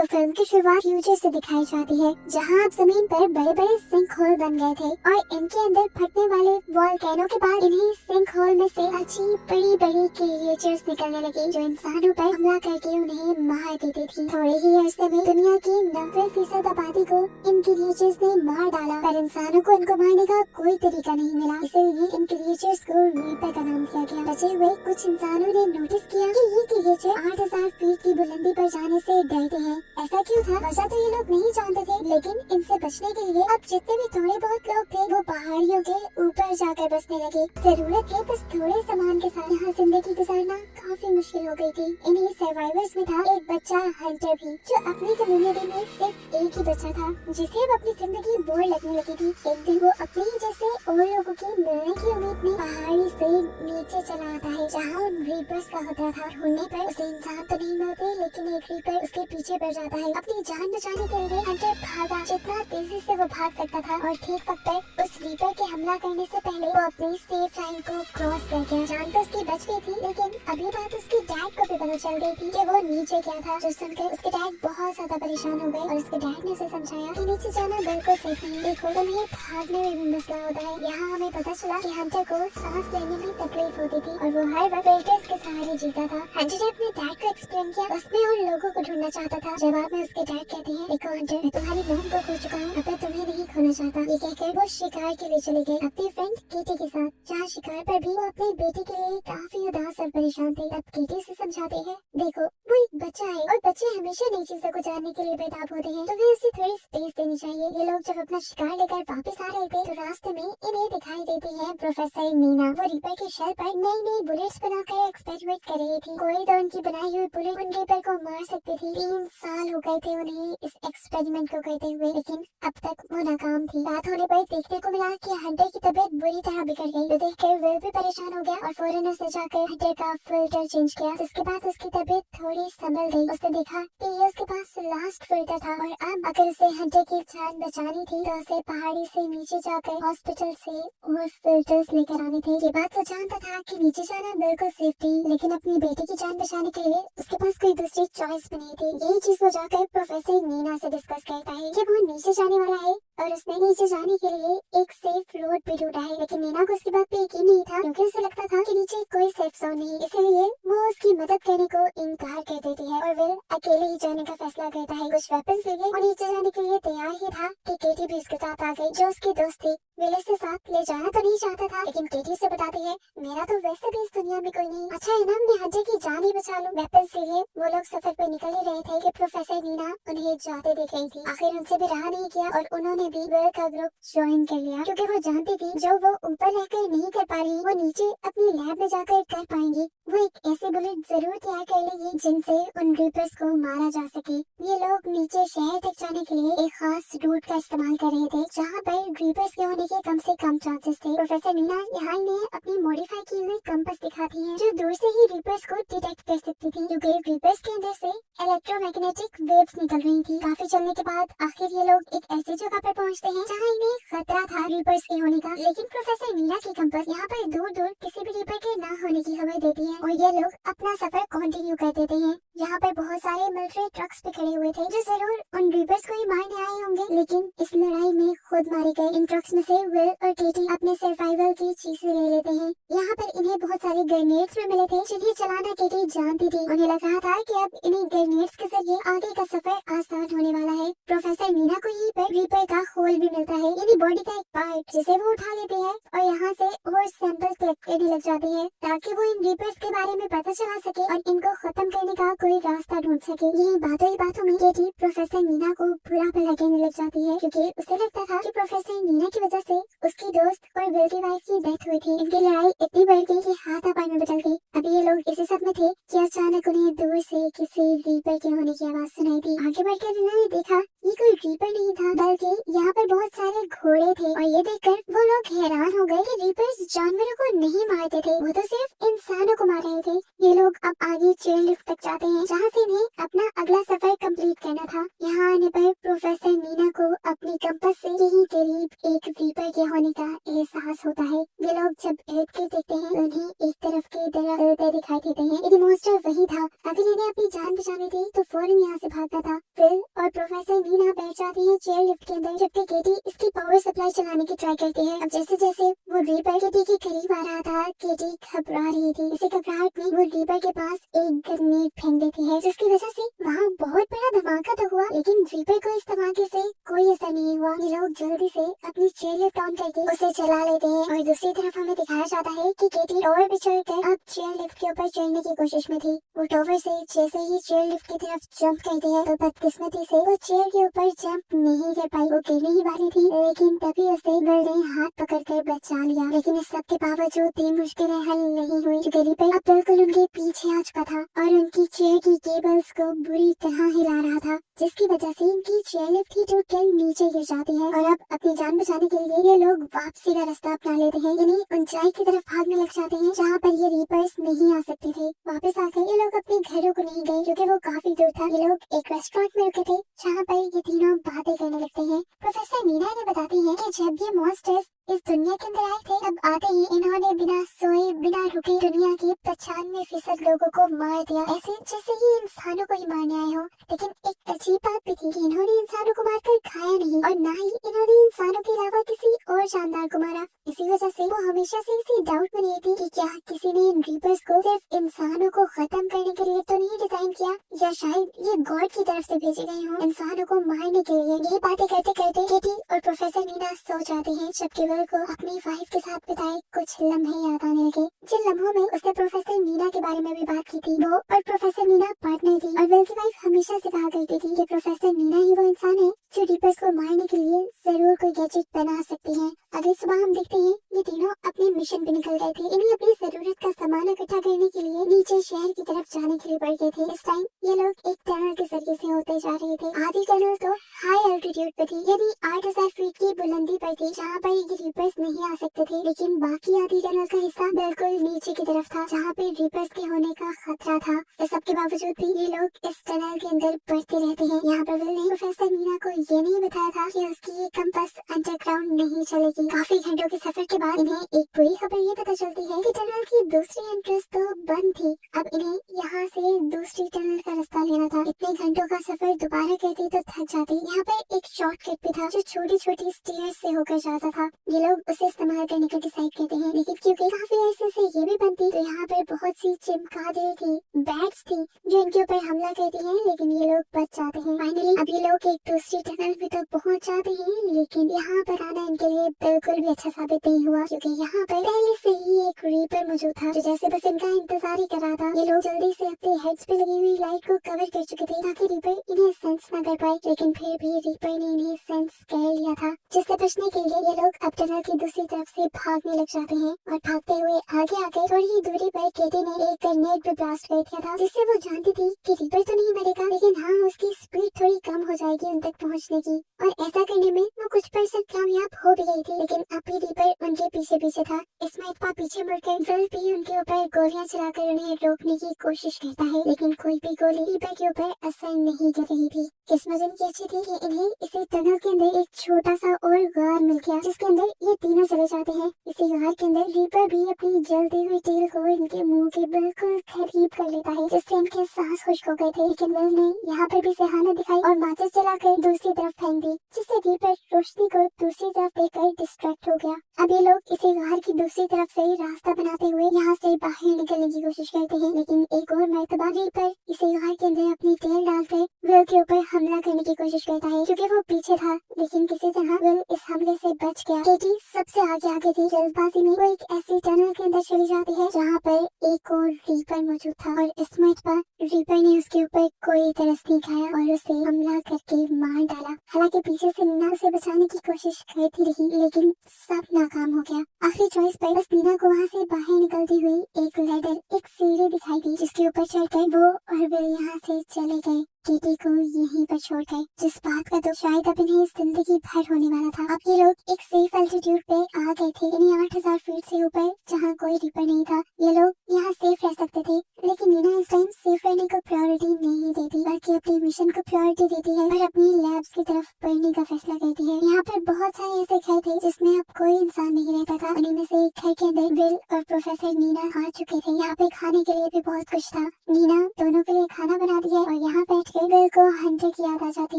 तो फिल्म की शुरुआत फ्यूचर से दिखाई जाती है, जहां अब जमीन पर बड़े बड़े सिंक होल बन गए थे और इनके अंदर फटने वाले वॉल्केनो के बाद इन्हीं सिंक होल में से अजीब बड़ी बड़ी क्रिएचर्स निकलने लगी, जो इंसानों पर हमला करके उन्हें मार देती थी। थोड़े ही अरसे में दुनिया की 90% आबादी को इन क्रिएचर्स ने मार डाला, पर इंसानों को इनको मारने का कोई तरीका नहीं मिला, इसलिए इन क्रिएचर्स को रीपर का नाम दिया गया। बचे हुए कुछ इंसानों ने नोटिस किया कि ये क्रिएचर 8000 फीट की बुलंदी पर जाने से डरते हैं। ऐसा क्यों था, वजह तो ये लोग नहीं जानते थे, लेकिन इनसे बचने के लिए अब जितने भी थोड़े बहुत लोग थे वो पहाड़ियों के ऊपर जाकर बसने लगे। जरूरत है बस थोड़े सामान के साथ यहाँ जिंदगी गुजारना काफी मुश्किल हो गई थी। इन्हीं सर्वाइवर्स में था एक बच्चा हंटर भी, जो अपनी कम्युनिटी में सिर्फ एक ही बच्चा था, जिसे अब अपनी जिंदगी बोर लगने लगी थी। एक दिन वो अपने ही जैसे और लोगों की मिलने की उम्मीद में पहाड़ी से नीचे चला आता है, जहाँ उन रीपर्स का खतरा था। ढूंढने पर उसे इंसान तो नहीं मिलते, लेकिन एक रीपर उसके पीछे पड़ जाता है। अपनी जान बचाने के लिए हंटर भागा जितना तेजी से वो भाग सकता था, और ठीक वक्त पर उस रीपर के हमला करने से पहले वो अपनी सेफ लाइन को क्रॉस कर गया। जान तो उसकी बच गई थी, लेकिन अभी बात उसके डैड को भी पता चल गई थी कि वो नीचे क्या था, जो सुनकर उसके डैड बहुत ज्यादा परेशान हो गए और उसके डैड ने उसे समझाया कि नीचे जाना बिल्कुल सेफ नहीं। देखो तुम्हें भागने में भी मसला होता है। यहाँ हमें पता चला कि हंटर को सांस लेने में तकलीफ होती थी और वो हर वक्त फिल्टर्स के सहारे जीता था। हंटर ने अपने डैड को एक्सप्लेन किया, बस में उन लोगों को ढूंढना चाहता था। जवाब में उसके डैड कहते हैं, देखो हंटर, मैं तुम्हारी मॉम को खो चुका हूँ, अब मैं तुम्हें नहीं खोना चाहता। ये कहकर वो शिकार के लिए चले गए अपनी फ्रेंड केटी के साथ, जहाँ शिकार पर भी वो अपनी बेटी के लिए काफी उदास और परेशान थे। तब केटी से समझाते हैं, देखो वो एक बच्चा है और बच्चे हमेशा नई चीजों को जानने के लिए बेताब होते हैं, तो वे उसे थोड़ी स्पेस देनी चाहिए। ये लोग जब अपना शिकार लेकर वापस आ रहे थे तो रास्ते में इन्हें दिखाई देती है प्रोफेसर नीना। वो रीपर के शेल पर नई नई बुलेट्स बनाकर एक्सपेरिमेंट कर रही थी। कोई तो उनकी बनाई हुई बुलेट उन रीपर को मार सकती थी। 3 साल हो गए थे उन्हें इस एक्सपेरिमेंट को करते हुए, लेकिन अब तक वो नाकाम थी। रात होने पर देखने को मिला कि हंटर की तबीयत बुरी तरह बिगड़ गई। तो देखकर विल भी परेशान हो गया और फौरन उसने जाकर हंटर का फिल्टर चेंज किया, जिसके बाद उसकी तबीयत थोड़ी संभल गई। उसने देखा कि ये उसके पास लास्ट फिल्टर था और अब अगर उसे हंटर की जान बचानी थी तो उसे पहाड़ी से नीचे जाकर हॉस्पिटल से और फिल्टर्स लेकर आने थे। ये बात वो जानता था कि नीचे जाना बिल्कुल सेफ थी, लेकिन अपनी बेटी की जान बचाने के लिए उसके पास कोई दूसरी चॉइस भी नहीं थी। यही चीज वो जाकर प्रोफेसर नीना से डिस्कस करता है कि वो नीचे जाने वाला है और उसने नीचे जाने के लिए एक सेफ रोड भी ढूंढा है। लेकिन नीना को उसकी बात पे यकीन नहीं था, क्योंकि उसे लगता था कि नीचे कोई सेफ जोन नहीं, इसलिए वो उसकी मदद करने को इनकार कर देती है और विल अकेले ही जाने का फैसला करता है। कुछ वेपन्स लेके वो नीचे जाने के लिए तैयार ही था कि केटी भी उसके साथ आ गई, जो उसकी दोस्त थी। विल उसे साथ ले जाना तो नहीं चाहता था, लेकिन केटी से बताती है, मेरा तो वैसे भी इस दुनिया में कोई नहीं, अच्छा है ना मैं हंटर की जान ही बचा लूं। वेपन्स लिए वो लोग सफर पे निकल ही रहे थे कि प्रोफेसर नीना उन्हें जाते देख रही थी। आखिर उनसे भी रहा नहीं किया और उन्होंने भी विल का ग्रुप ज्वाइन कर लिया, क्योंकि वो जानती थी जो वो ऊपर रहकर नहीं कर पा रही वो नीचे अपनी लैब में जाकर कर पाएंगी। वो एक ऐसी बुलेट जरूर तैयार कर लेगी जिनसे उन रीपर्स को मारा जा सके। ये लोग नीचे शहर तक जाने के लिए एक खास रूट का इस्तेमाल कर रहे थे, जहाँ पर रीपर्स के होने के कम से कम चांसेस थे। प्रोफेसर नीना यहाँ इन्हें अपनी मॉडिफाई की हुई कंपास दिखाती है, जो दूर से ही रीपर्स को डिटेक्ट कर सकती थी, क्योंकि रीपर्स के अंदर से इलेक्ट्रोमैग्नेटिक वेव्स निकल रही थी। काफी चलने के बाद आखिर ये लोग एक ऐसी जगह पर पहुँचते हैं जहाँ इन्हें खतरा था रीपर्स के होने का, लेकिन प्रोफेसर नीना की कंपास यहाँ पर दूर दूर किसी भी रीपर के न होने की खबर देती है और ये लोग अपना सफर कंटिन्यू कर देते हैं। यहाँ पर बहुत सारे मिलिट्री ट्रक्स भी खड़े हुए थे, जो जरूर उन रीपर्स को ही मारने आए होंगे, लेकिन इस लड़ाई में खुद मारे गए। इन ट्रक्स में से विल और केटी अपने सर्वाइवल की चीजें ले लेते हैं। यहाँ पर इन्हें बहुत सारे ग्रेनेड्स भी मिले थे, जिन्हें चलाना केटी जानती थी। उन्हें लग रहा था कि अब इन्हें ग्रेनेड्स के जरिए आगे का सफर आसान होने वाला है। प्रोफेसर नीना को यहीं पर रीपर का होल भी मिलता है, यानी बॉडी का एक पार्ट, जिसे वो उठा लेते हैं और यहाँ से और सैंपल कलेक्ट करने लग जाते हैं, ताकि वो इन रीपर्स के बारे में पता चला सके और इनको खत्म करने का कोई रास्ता ढूंढ सके। यही बातों ही बातों में केटी प्रोफेसर नीना को बुरा भला कहने लग जाती है, क्योंकि उसे लगता था कि प्रोफेसर नीना की वजह से उसकी दोस्त और विल की वाइफ की डेथ हुई थी। इनकी लड़ाई इतनी बढ़ गई कि हाथापाई में बदल गई। अभी ये लोग इसी सब में थे कि अचानक उन्हें दूर से किसी रीपर के होने की आवाज सुनाई दी। आगे बढ़कर उन्होंने देखा ये कोई रीपर नहीं था, बल्कि यहाँ पर बहुत सारे घोड़े थे और ये देखकर वो लोग हैरान हो गए कि रीपर्स जानवरों को नहीं मारते थे, वो तो सिर्फ इंसानों को मार रहे थे। ये लोग अब आगे चेयर लिफ्ट तक जाते हैं जहाँ से इन्हें अपना अगला सफर कंप्लीट करना था। यहाँ आने पर प्रोफेसर नीना को अपनी कंपास से यही करीब एक रीपर के होने का एहसास होता है। ये लोग जब अर्थक्वेक देखते हैं तो उन्हें एक तरफ के दरख्त दिखाई देते हैं। यदि मॉन्स्टर वही था, अगर इन्हें अपनी जान बचानी थी तो फौरन यहाँ से भागता था। फिल और प्रोफेसर नीना बैठ जाती है चेयर लिफ्ट के अंदर, जबकि केटी इसकी पावर सप्लाई चलाने की ट्राई करती है। अब जैसे जैसे वो रीपर केटी के करीब आ रहा था, केटी घबरा रही थी। इसी घबराहट में वो रीपर के पास एक ग्रेनेड फेंक देती है, जिसकी वजह से वहाँ बहुत बड़ा धमाका तो हुआ, लेकिन रीपर को इस धमाके से कोई असर नहीं हुआ। ये लोग जल्दी से अपनी चेयर लिफ्ट ऑन करके उसे चला लेते हैं और दूसरी तरफ हमें दिखाया जाता है कि केटी टावर पे चढ़कर अब चेयर लिफ्ट के ऊपर चढ़ने की कोशिश में थी। वो टावर से जैसे ही चेयर लिफ्ट की तरफ जंप करती है तो बदकिस्मती से वो चेयर के ऊपर जंप नहीं कर पाई। वो गिरने ही वाली थी, लेकिन तभी उसे बिल ने हाथ पकड़कर बचा लिया। लेकिन इस सब के बावजूद ये मुश्किलें हल नहीं हुई, क्योंकि रीपर अब बिल्कुल उनके पीछे आ चुका था और उनकी चेयर की केबल्स को बुरी तरह हिला रहा था, जिसकी वजह से इनकी चेयर लिफ्ट की टूटकर नीचे गिर जाती है। और अब अपनी जान बचाने के लिए ये लोग वापसी का रास्ता अपना लेते हैं, यानी ऊंचाई की तरफ भागने लग जाते हैं जहाँ पर ये रीपर्स नहीं आ सकते थे। वापस आकर ये लोग अपने घरों को नहीं गए, क्योंकि वो काफी दूर था। ये लोग एक रेस्टोरेंट में रुके थे जहाँ पर ये तीनों बातें करने लगते हैं। प्रोफेसर मीना ने बताती है कि जब ये मॉन्स्टर्स इस दुनिया के अंदर आए थे, तब आते ही इन्होंने बिना सोए बिना रुके दुनिया के 95% लोगों को मार दिया, ऐसे जैसे ये इंसानों को ही मारने आए हो। लेकिन एक अजीब बात भी थी कि इन्होंने इंसानों को मारकर खाया नहीं, और न ही इन्होंने इंसानों के अलावा किसी और जानदार को मारा। इसी वजह से वो हमेशा से इसी डाउट में रहती कि क्या किसी ने इन रीपर्स को सिर्फ इंसानों को खत्म करने के लिए तो नहीं डिजाइन किया, या शायद ये गॉड की तरफ से भेजे गए हों इंसानों को मारने के लिए। यही बातें करते करते केटी और प्रोफेसर मीना सो जाते हैं, जबकि विल को अपनी वाइफ के साथ बिताए कुछ लम्हे याद आने लगे, जिन लम्हों में उसने प्रोफेसर मीना के बारे में भी बात की थी। वो और प्रोफेसर मीना पार्टनर थी, और विल की वाइफ हमेशा से कहा करती थी कि प्रोफेसर मीना ही वो इंसान है जो रीपर्स को मारने के लिए जरूर कोई गैजेट बना सकती है। अगली सुबह हम देखते हैं ये तीनों अपने मिशन पे निकल गए थे। इन्हें अपनी जरूरत का सामान इकट्ठा करने के लिए नीचे शहर की तरफ जाने के लिए बढ़ गए थे। इस टाइम ये लोग एक टनल के जरिए से होते जा रहे थे। आधी टनल तो हाई एल्टीट्यूड पे थी, यानी 8000 फीट की बुलंदी पर थी, जहाँ पर ये रीपर्स नहीं आ सकते थे। लेकिन बाकी आधी टनल का हिस्सा बिल्कुल नीचे की तरफ था, जहाँ पे रीपर्स के होने का खतरा था। इस सब के बावजूद भी ये लोग इस टनल के अंदर बढ़ते रहते हैं। यहाँ पर विल ने प्रोफेसर मीना को ये नहीं बताया था कि उसकी ये कंपास अंडरग्राउंड नहीं चलेगी। काफी घंटों के सफर के बाद इन्हें एक बुरी खबर ये पता चलती है कि टनल की दूसरी एंट्रेंस तो बंद थी। अब इन्हें यहाँ से दूसरी टनल का रास्ता लेना था। इतने घंटों का सफर दोबारा करती तो थक जाती। यहाँ पर एक शॉर्टकट भी था जो छोटी छोटी स्टेयर्स से होकर जाता था। ये लोग उसे इस्तेमाल करने का डिसाइड करते हैं, लेकिन क्योंकि काफी ऐसे से ये भी बनती, तो यहाँ पर बहुत सी चिमगादड़ थी, बैट्स थी जो इनके ऊपर हमला करती हैं, लेकिन ये लोग बच जाते हैं। फाइनली अब ये लोग एक दूसरी टनल में तो पहुँच जाते हैं, लेकिन यहाँ पर आना इनके लिए बिल्कुल भी अच्छा साबित नहीं हुआ, क्योंकि यहाँ पर पहले से ही एक रीपर मौजूद था जो जैसे बस इनका इंतजार ही कर रहा था। ये लोग जल्दी से अपने हेड्स पे लगी हुई लाइट को कवर कर चुके थे ताकि रीपर इन्हें सेंस न कर पाए, लेकिन फिर भी रीपर ने इन्हें सेंस कर लिया था, जिससे बचने के लिए ये लोग अब टनल की दूसरी तरफ से भागने लग जाते हैं। और भागते हुए आगे आके थोड़ी ही दूरी पर केटी ने एक ग्रेनेड भी ब्लास्ट कर दिया था, जिससे वो जानती थी कि रीपर तो नहीं मरेगा, लेकिन हाँ उसकी स्पीड थोड़ी कम हो जाएगी उन तक पहुँचने की। और ऐसा करने में वो कुछ % कामयाब हो भी गई थी, लेकिन अब भी रीपर उनके पीछे पीछे था। इसमें इतना पीछे मुड़कर विल भी उनके ऊपर गोलियां चलाकर उन्हें रोकने की कोशिश करता है, लेकिन कोई भी गोली रीपर के ऊपर असर नहीं कर रही थी। किस्मत इनकी अच्छी थी कि इन्हें इसी टनल के अंदर एक छोटा सा और गार मिल गया, जिसके अंदर ये तीनों चले जाते हैं। इसी गार के अंदर रीपर भी अपनी जलती हुई टेल को इनके मुंह के बिल्कुल करीब कर लेता है, जिससे इनके सांस खुश्क हो गए थे। लेकिन विल ने यहाँ पर भी सहानुभूति दिखाई और माचिस जलाकर दूसरी तरफ फेंक दी, जिससे रीपर रोशनी को दूसरी तरफ देखकर डिस्ट्रैक्ट हो गया। अब ये लोग इसी गार की दूसरी तरफ से रास्ता बनाते हुए यहाँ से बाहर निकलने की कोशिश करते हैं, लेकिन एक और मर्तबा रीपर इसी गार के अंदर अपनी टेल डालकर विल के ऊपर हमला करने की कोशिश करता है, क्योंकि वो पीछे था। लेकिन किसी तरह विल इस हमले से बच गया। केटी सबसे आगे थी। जल्दबाजी में वो एक ऐसी टनल के अंदर चली जाती है जहाँ पर एक और रीपर मौजूद था, और इस मिनट पर रीपर ने उसके ऊपर कोई तरस नहीं खाया और उसे हमला करके मार डाला। हालांकि पीछे से नीना उसे बचाने की कोशिश करती रही, लेकिन सब नाकाम हो गया। आखिरी चॉइस पर बस नीना को वहाँ से बाहर निकलती हुई एक लैडर, एक सीढ़ी दिखाई दी, जिसके ऊपर चढ़कर वो और विल यहाँ से चले गए। केटी को यहीं पर छोड़कर, जिस बात का तो शायद अब इन्हें जिंदगी भर होने वाला था। अब ये लोग एक सेफ एल्टीट्यूड पे आ गए थे, यानी 8000 फीट से ऊपर, जहाँ कोई रीपर नहीं था। ये लोग यहाँ सेफ रह सकते थे, लेकिन नीना इस टाइम सेफ रहने को प्रायोरिटी नहीं देती, बल्कि अपनी मिशन को प्रायोरिटी देती है और अपनी लैब्स की तरफ बढ़ने का फैसला करती है। यहाँ पर बहुत सारे ऐसे घर थे जिसमें अब कोई इंसान नहीं रहता था। उन्हीं में से एक घर के अंदर विल और प्रोफेसर नीना आ चुके थे। यहाँ पे खाने के लिए भी बहुत कुछ था। नीना दोनों के लिए खाना बनाती है और यहाँ बैठ के विल को हंटर की याद आ जाती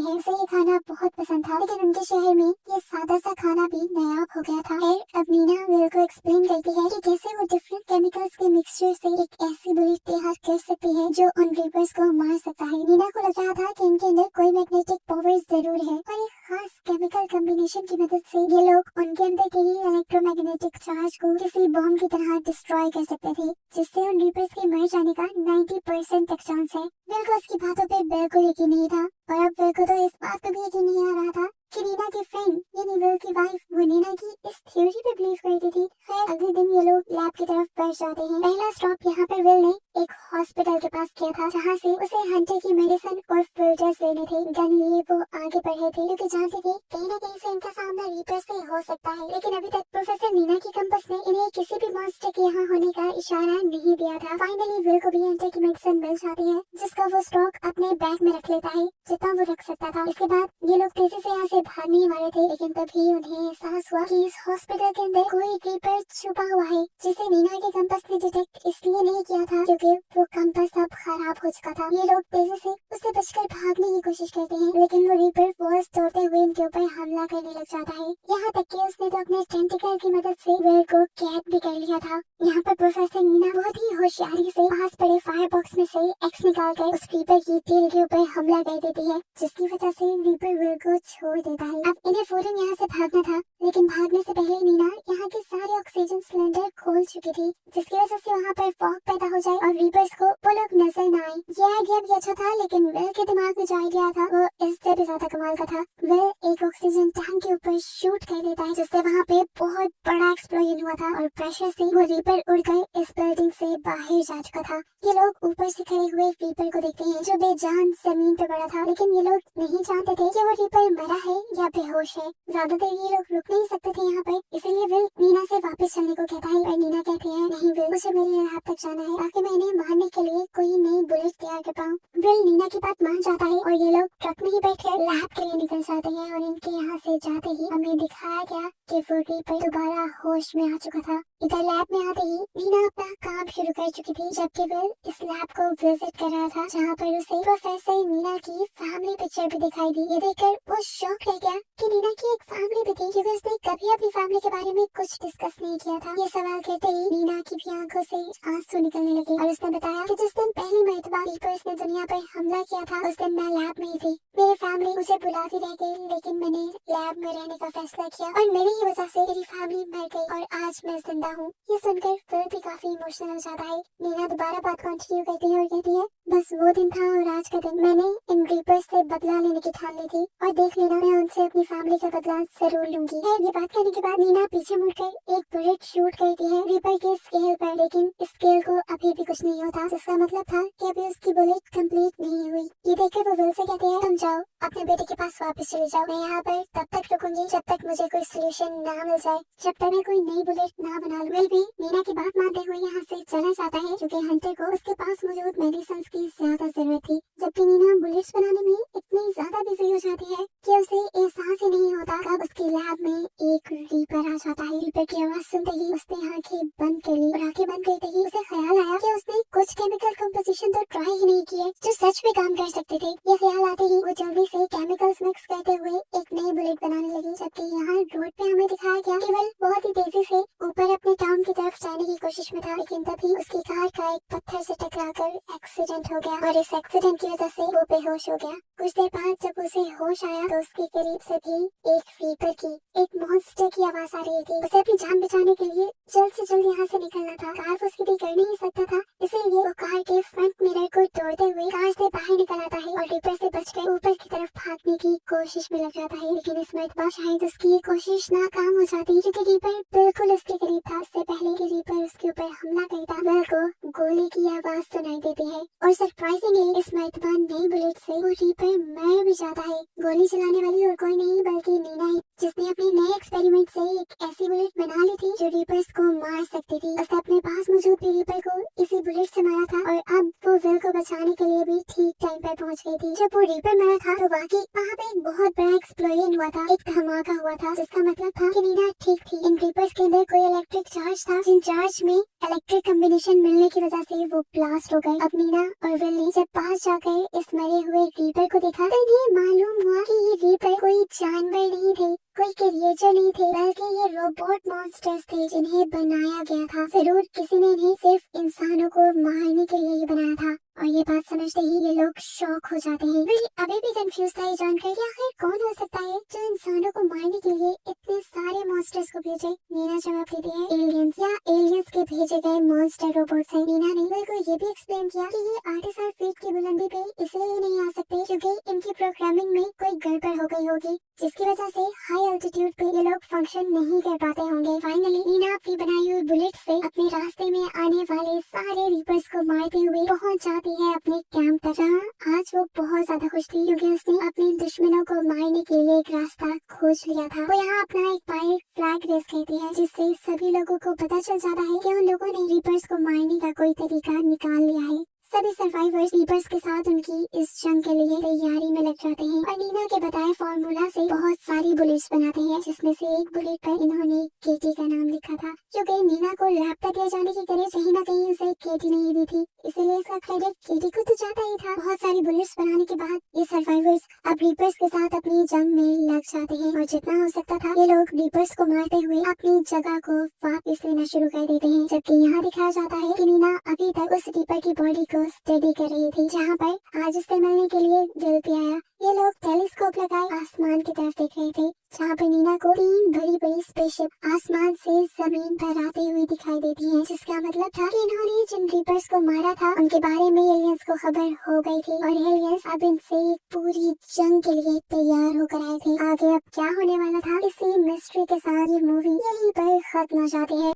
है। उसे ये खाना बहुत पसंद था, लेकिन उनके शहर में ये सादा सा खाना भी नायाब हो गया था। फिर अब नीना विल को एक्सप्लेन करती है कि कैसे वो डिफरेंट केमिकल्स के मिक्सचर से एक ऐसी बुलेट तैयार कर सकती है जो उन रीपर्स को मार सकता है। नीना को लग रहा था कि इनके अंदर कोई मैग्नेटिक पावर जरूर है और एक खास केमिकल कॉम्बिनेशन की मदद से ये लोग उनके अंदर के ही इलेक्ट्रोमैग्नेटिक चार्ज को किसी बॉम्ब की तरह डिस्ट्रॉय कर सकते थे, जिससे उन रीपर्स के मर जाने का 90% तक चांस है। विल को उसकी बातों पे बिल्कुल यकीन नहीं था और अब विल को तो इस बात पे भी यकीन नहीं आ रहा था कि नीना की फ्रेंड यानी विल की वाइफ वो नीना की इस थ्योरी पे बिलीव करती थी। फिर अगले दिन ये लोग लैब की तरफ बढ़ जाते हैं। पहला स्टॉप यहाँ पर विल ने एक हॉस्पिटल के पास किया था, जहाँ से उसे हंटर की मेडिसिन और फिल्टर्स लेने थे। गन लिए वो आगे बढ़े थे क्योंकि जानते थे कहीं न कहीं से इनका सामना रीपर से हो सकता है। लेकिन अभी तक प्रोफेसर नीना की कंपास ने इन्हें किसी भी मॉन्स्टर के यहाँ होने का इशारा नहीं दिया था। फाइनली विल को भी हंटर की मेडिसिन मिल जाती है, जिसका वो स्टॉक अपने बैग में रख लेता है, जितना वो रख सकता था। इसके बाद ये लोग तेजी से यहाँ से भागने वाले थे, लेकिन तभी उन्हें एहसास हुआ कि इस हॉस्पिटल के अंदर कोई रीपर छुपा हुआ है, जिसे नीना के कंपास ने डिटेक्ट इसलिए नहीं किया था क्योंकि वो कंपास अब खराब हो चुका था। ये लोग तेजी से उससे बचकर भागने की कोशिश करते हैं, लेकिन वो रीपर वॉल्स तोड़ते हुए इनके ऊपर हमला करने लग जाता है। यहाँ तक कि उसने तो अपने टेंटिकल की मदद से विल को कैद भी कर लिया था। यहाँ पर प्रोफेसर नीना बहुत ही होशियारी से पास पड़े फायर बॉक्स में से एक्स निकालकर उस रीपर की टेल के ऊपर हमला कर देती है, जिसकी वजह से रीपर विल को छोड़ देता है। अब इन्हें फौरन यहाँ से भागना था, लेकिन भागने से पहले नीना यहाँ के सारे ऑक्सीजन सिलेंडर खोल चुकी थी, जिसकी वजह से वहाँ पर फॉग पैदा हो जाए और रीपर्स को वो लोग नजर न आए। ये आइडिया भी अच्छा था, लेकिन विल के दिमाग में जो आइडिया था वो इससे भी ज्यादा कमाल का था। विल एक ऑक्सीजन टैंक के ऊपर शूट कर देता है, जिससे वहाँ पे बहुत बड़ा एक्सप्लोजन हुआ था और प्रेशर से वो रीपर उड़कर इस बिल्डिंग से बाहर जा चुका था। ये लोग ऊपर से खड़े हुए रीपर को देखते हैं जो बेजान जमीन पे पड़ा था, लेकिन ये लोग नहीं जानते थे कि वो रीपर मरा है या बेहोश है। ज्यादा देर ये लोग रुक नहीं सकते थे यहाँ पर, इसलिए विल नीना से वापस चलने को कहता है और नीना कहती है नहीं विल, मुझे मेरी लैब तक जाना है ताकि मैं इन्हें मारने के लिए कोई नई बुलेट तैयार कर पाऊँ। विल नीना की बात मान जाता है और ये लोग ट्रक में ही बैठकर लैब के लिए निकल जाते हैं और इनके यहाँ से जाते ही हमें दिखाया गया कि वो रीपर दोबारा होश में आ चुका था। इधर लैब में आते ही नीना अपना काम शुरू कर चुकी थी, जबकि विल इस लैब को विजिट कर रहा था, जहाँ पर उसे प्रोफेसर नीना की फैमिली पिक्चर भी दिखाई दी। ये देखकर वो शॉक रह गया कि नीना की एक फैमिली भी थी, क्योंकि उसने कभी अपनी फैमिली के बारे में कुछ डिस्कस नहीं किया था। ये सवाल करते ही नीना की भी आंखों से आंसू निकलने लगे और उसने बताया कि जिस दिन पहली मर्तबा रीपर्स ने दुनिया पर हमला किया था, उस दिन मैं लैब में ही थी। मेरी फैमिली मुझे बुलाती रह गई, लेकिन मैंने लैब में रहने का फैसला किया और मेरी ही वजह से मेरी फैमिली मर गई और आज मैं जिंदा हूँ। ये सुनकर फिर भी काफी इमोशनल हो जाता है। नीना दोबारा बात कंटिन्यू करती है और कहती है बस वो दिन था और आज का दिन मैंने इन रीपर्स से बदला लेने की ठान ली थी और देख लेना मैं उनसे अपनी फैमिली का बदला जरूर लूंगी। ये बात करने के बाद नीना पीछे मुड़कर एक बुलेट शूट करती है रीपर के स्केल पर, लेकिन स्केल को अभी भी कुछ नहीं होता, जिसका मतलब था कि अभी उसकी बुलेट कंप्लीट नहीं हुई। ये देखकर वो विल से कहते हैं तुम जाओ अपने बेटे के पास वापस चले जाओ, मैं यहाँ पर तब तक रुकूंगी जब तक मुझे कोई सोल्यूशन ना मिल जाए, जब तक मैं कोई नई बुलेट ना बना लूं। विल भी नीना की बात मानते हुए यहाँ से चला जाता है, क्योंकि हंटर को उसके पास मौजूद मेडिसिन की ज्यादा जरूरत थी, जबकि नीना बुलेट्स बनाने में इतनी ज्यादा बिजी हो जाती है कि उसे एहसास ही नहीं होता कब उसकी लैब में एक रीपर आ जाता है। रीपर की आवाज सुनते ही उसने आंखें बंद कर ली और आंखें बंद करते ही उसे ख्याल आया कि उसने कुछ केमिकल कंपोजिशन तो ट्राई ही नहीं किए जो सच में काम कर सकते थे। ये ख्याल आते ही वो जल्दी से केमिकल्स मिक्स करते हुए एक नई बुलेट बनाने लगी, जबकि यहाँ रोड पे हमें दिखाया गया कि विल बहुत ही तेजी से ऊपर अपने टाउन की तरफ जाने की कोशिश में था, लेकिन तभी उसकी कार का एक पत्थर से टकराकर एक्सीडेंट हो गया और इस एक्सीडेंट की वजह से वो बेहोश हो गया। कुछ देर बाद जब उसे होश आया तो उसके करीब से भी एक रीपर की, एक मॉन्स्टर की आवाज आ रही थी। उसे अपनी जान बचाने के लिए जल्द से जल्द यहाँ से निकलना था। कार वो सीधी कर नहीं सकता था, इसीलिए वो कार के फ्रंट मिरर को तोड़ते हुए कार से बाहर निकल आता है और रीपर से बचकर ऊपर की तरफ भागने की कोशिश में लग जाता है। लेकिन इस मर्तबा शायद उसकी ये कोशिश नाकाम हो जाती क्योंकि रीपर बिल्कुल उसके करीब था। इससे पहले कि रीपर उसके ऊपर हमला करता, वेल को गोली की आवाज सुनाई देती है और सरप्राइजिंगली इस मर्तबा नई बुलेट से वो रीपर मर भी जाता है। गोली चलाने वाली और कोई नहीं बल्कि नीना ही, जिसने अपने नए एक्सपेरिमेंट से एक ऐसी बुलेट बना ली थी जो रीपर्स को मार सकती थी। उसने अपने पास मौजूद भी रीपर को इसी बुलेट से मारा था और अब वो विल को बचाने के लिए भी ठीक टाइम पर पहुंच गई थी। जब वो रीपर मरा था तो वाकई वहाँ पे एक बहुत बड़ा एक्सप्लोजन हुआ था, एक धमाका हुआ था, जिसका मतलब था कि नीना ठीक थी। इन रीपर्स के अंदर कोई इलेक्ट्रिक चार्ज था, जिन चार्ज में इलेक्ट्रिक कॉम्बिनेशन मिलने की वजह से वो ब्लास्ट हो गए। अब नीना और विल ने जब पास जाकर इस मरे हुए रीपर को देखा तो इन्हें मालूम हुआ कि ये रीपर कोई जानवर नहीं थे, कोई क्रिएचर नहीं थे, बल्कि ये रोबोट मॉन्स्टर्स थे जिन्हें बनाया गया था। जरूर किसी ने इन्हें सिर्फ इंसानों को मारने के लिए ही बनाया था। और ये बात समझते ही ये लोग शॉक हो जाते हैं। विल अभी भी कंफ्यूज था ये जानकर कि आखिर कौन हो सकता है जो इंसानों को मारने के लिए इतने सारे मॉन्स्टर्स को भेजे। नीना जवाब देती है एलियंस या एलियंस के भेजे गए मॉन्स्टर रोबोट्स हैं। नीना ने विल को ये भी एक्सप्लेन किया कि ये 38 फीट की बुलंदी पे इसलिए नहीं आ सकते क्योंकि इनकी प्रोग्रामिंग में कोई गड़बड़ हो गई होगी, जिसकी वजह से हाई अल्टीट्यूड पे ये लोग फंक्शन नहीं कर पाते होंगे। फाइनली नीना अपनी बनाई हुई बुलेट से अपने रास्ते में आने वाले सारे रीपर्स को मारते हुए पहुंच जाती है अपने कैंप तक, जहाँ आज वो बहुत ज्यादा खुश थी क्योंकि उसने अपने दुश्मनों को मारने के लिए एक रास्ता खोज लिया था। वो यहाँ अपना एक पायरेट फ्लैग रेस करती है, जिससे सभी लोगों को पता चल जाता है कि उन लोगों ने रीपर्स को मारने का कोई तरीका निकाल लिया है। सभी सर्वाइवर्स रीपर्स के साथ उनकी इस जंग के लिए तैयारी में लग जाते हैं और नीना के बताए फॉर्मूला से बहुत सारी बुलेट्स बनाते हैं, जिसमें से एक बुलेट पर इन्होंने केटी का नाम लिखा था क्योंकि नीना को लैब तक ले जाने की करें कहीं न कहीं उसे केटी नहीं दी थी, इसीलिए इसका क्रेडिट केटी को तो जाता ही था। बहुत सारी बुलेट्स बनाने के बाद ये सर्वाइवर्स अब रीपर्स के साथ अपनी जंग में लग जाते हैं और जितना हो सकता था ये लोग रीपर्स को मारते हुए अपनी जगह को वापस लेना शुरू कर देते हैं। जबकि यहाँ दिखाया जाता है कि नीना अभी तक उस रीपर की बॉडी को स्टडी कर रही थी, जहाँ पर आज उससे मिलने के लिए विल भी आया। ये लोग टेलीस्कोप लगाए आसमान की तरफ देख रहे थे, जहाँ पर नीना को 3 बड़ी बड़ी स्पेसशिप आसमान से जमीन पर आते हुए दिखाई देती हैं, जिसका मतलब था कि इन्होंने जिन रीपर्स को मारा था उनके बारे में एलियंस को खबर हो गई थी और एलियंस अब इनसे पूरी जंग के लिए तैयार होकर आए थे। आगे अब क्या होने वाला था, इसी मिस्ट्री के साथ ये मूवी यहीं पर खत्म हो जाती है।